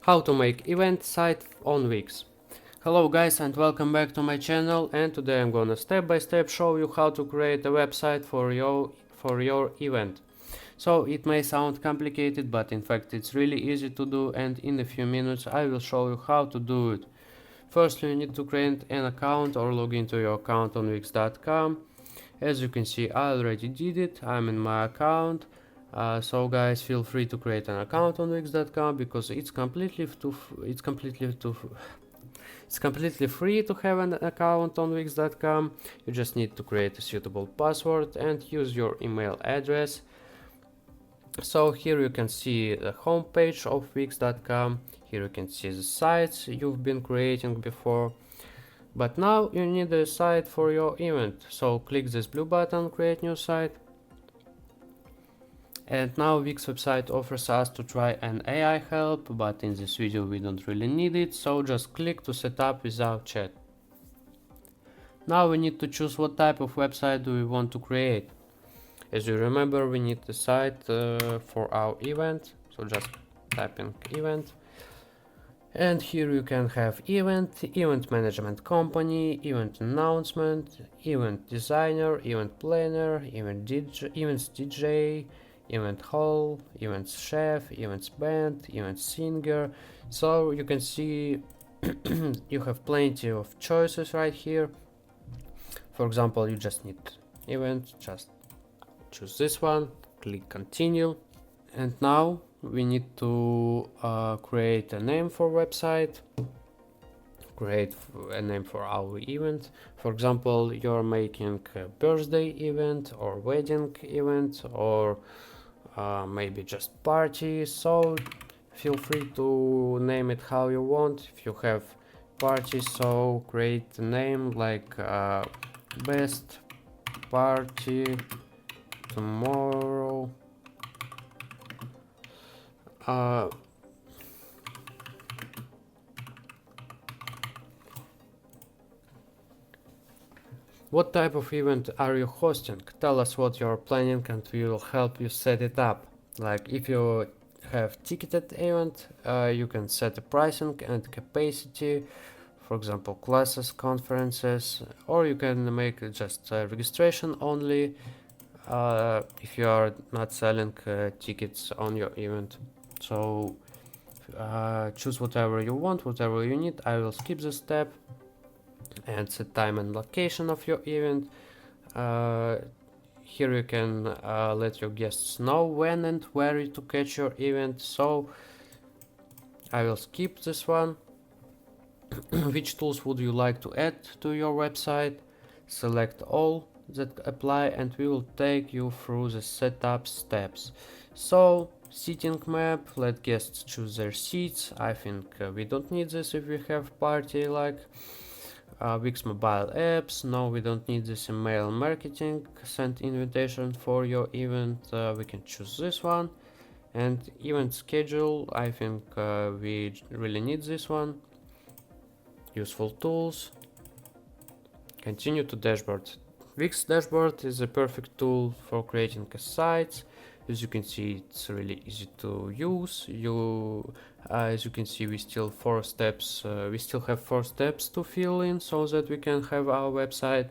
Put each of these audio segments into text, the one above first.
How to make event site on Wix. Hello guys and welcome back to my channel, and today I'm gonna step by step show you how to create a website for your event. So it may sound complicated, but in fact it's really easy to do, and in a few minutes I will show you how to do it. First you need to create an account or log into your account on wix.com. As you can see, I already did it. I'm in my account. So guys, feel free to create an account on wix.com because it's completely free to have an account on wix.com. You just need to create a suitable password and use your email address. So here you can see the home page of wix.com. Here you can see the sites you've been creating before. But now you need a site for your event, so click this blue button, create new site. And now Wix website offers us to try an AI help, but in this video we don't really need it, so just click to set up without chat. Now we need to choose what type of website do we want to create. As you remember, we need the site for our event, so just type in event. And here you can have event management company, event announcement, event designer, event planner, events DJ, event hall, events chef, events band, event singer. So you can see you have plenty of choices right here. For example, you just need event, just choose this one, click continue. And now we need to create a name for website, create a name for our event. For example, you're making a birthday event or wedding event, or maybe just party, so feel free to name it how you want. If you have party, so create a name like best party tomorrow. What type of event are you hosting? Tell us what you're planning and we will help you set it up. Like if you have ticketed event, you can set the pricing and capacity, for example classes, conferences, or you can make just registration only if you are not selling tickets on your event. So choose whatever you want, whatever you need. I will skip this step and set time and location of your event. Here you can let your guests know when and where to catch your event, so I will skip this one. Which tools would you like to add to your website? Select all that apply and we will take you through the setup steps. So seating map, let guests choose their seats. I think we don't need this if we have party. Like Wix mobile apps, no, we don't need this. Email marketing, send invitation for your event, we can choose this one. And event schedule, I think we really need this one. Useful tools, continue to dashboard. Wix dashboard is a perfect tool for creating a site. As you can see, it's really easy to use. As you can see, we still have 4 steps to fill in so that we can have our website.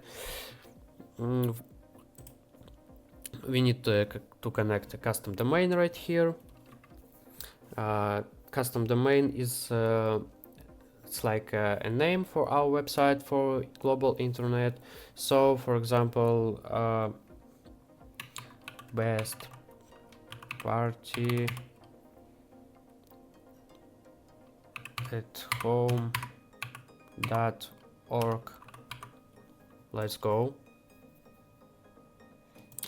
We need to connect a custom domain right here. Custom domain is it's like a name for our website for global internet. So for example, best party at home.org. Let's go.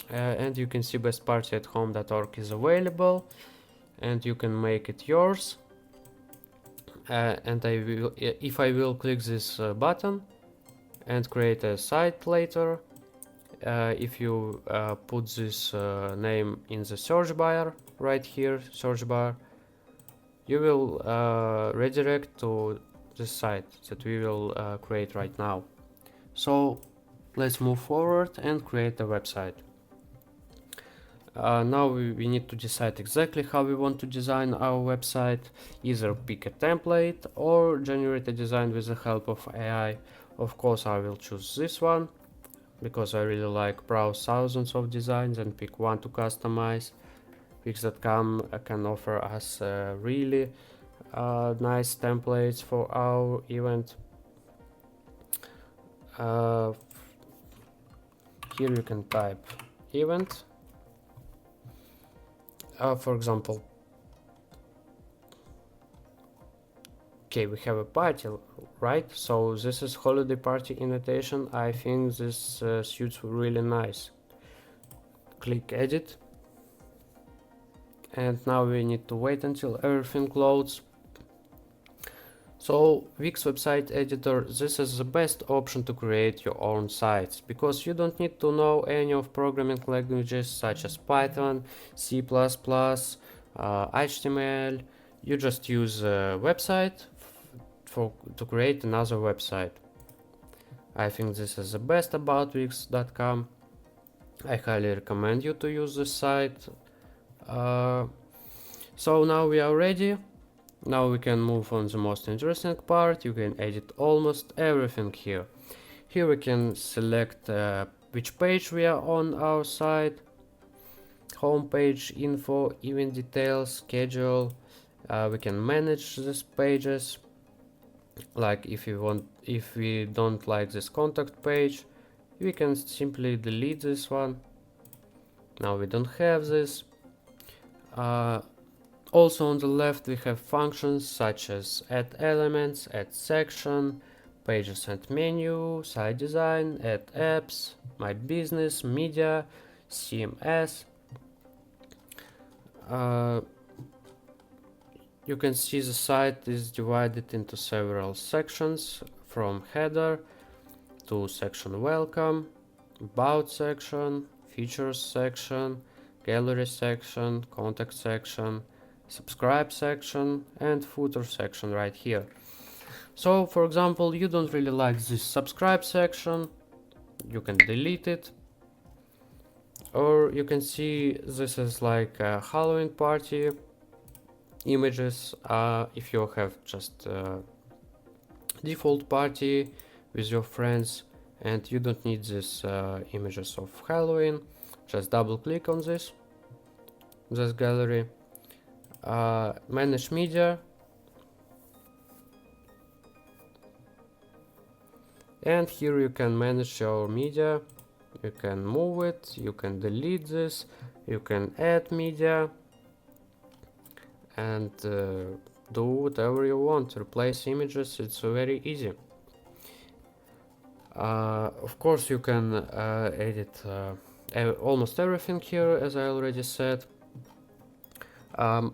And you can see best party at home.org is available, and you can make it yours. And if I will click this button and create a site later, if you put this name in the search bar right here, search bar, you will redirect to the site that we will create right now. So let's move forward and create a website. Now we need to decide exactly how we want to design our website. Either pick a template or generate a design with the help of AI. Of course, I will choose this one because I really like browse thousands of designs and pick one to customize. Wix.com can offer us really nice templates for our event. Here you can type event. For example, okay, we have a party, right? So this is holiday party invitation. I think this suits really nice. Click edit. And now we need to wait until everything loads. So Wix website editor, this is the best option to create your own sites, because you don't need to know any of programming languages such as Python, C++, HTML. You just use a website to create another website. I think this is the best about Wix.com. I highly recommend you to use this site. So now we are ready. Now we can move on the most interesting part. You can edit almost everything here. Here we can select which page we are on our site, home page, info, event details, schedule. We can manage these pages. Like if we don't like this contact page, we can simply delete this one. Now we don't have this. Also on the left we have functions such as add elements, add section, pages and menu, site design, add apps, my business, media, CMS. You can see the site is divided into several sections, from header to section welcome, about section, features section, gallery section, contact section, subscribe section, and footer section right here. So for example, you don't really like this subscribe section, you can delete it. Or you can see this is like a Halloween party images. If you have just default party with your friends and you don't need these images of Halloween, just double click on this gallery. Manage media, and here you can manage your media. You can move it, you can delete this, you can add media, and do whatever you want. Replace images, it's very easy. Of course you can edit almost everything here, as I already said.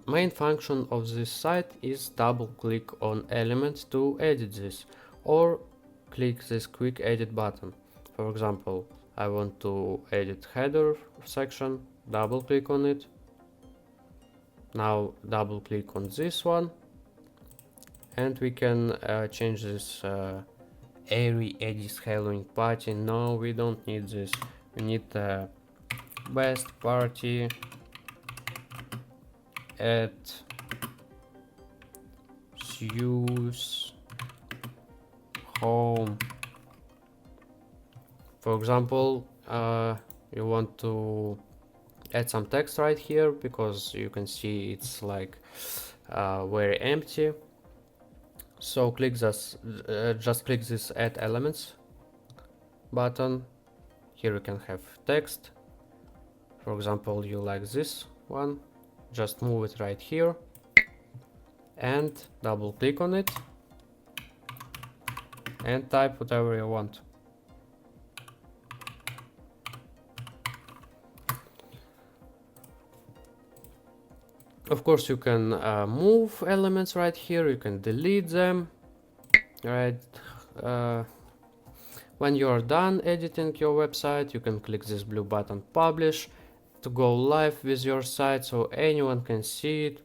Main function of this site is double click on element to edit this, or click this quick edit button. For example, I want to edit header section, double click on it. Now double click on this one, and we can change this airy edit Halloween party. No, we don't need this. We need best party at Sue's home. For example, you want to add some text right here, because you can see it's like very empty. So click this, just click this add elements button. Here you can have text. For example, you like this one, just move it right here and double click on it and type whatever you want. Of course you can move elements right here, you can delete them, right? When you are done editing your website, you can click this blue button publish to go live with your site so anyone can see it.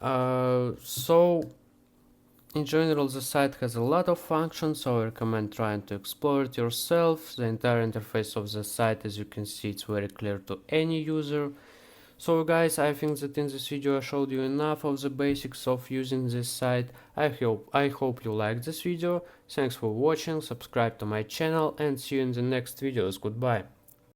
So In general, the site has a lot of functions, so I recommend trying to explore it yourself. The entire interface of the site, as you can see, it's very clear to any user. So guys, I think that in this video I showed you enough of the basics of using this site. I hope you liked this video. Thanks for watching, subscribe to my channel and see you in the next videos. Goodbye.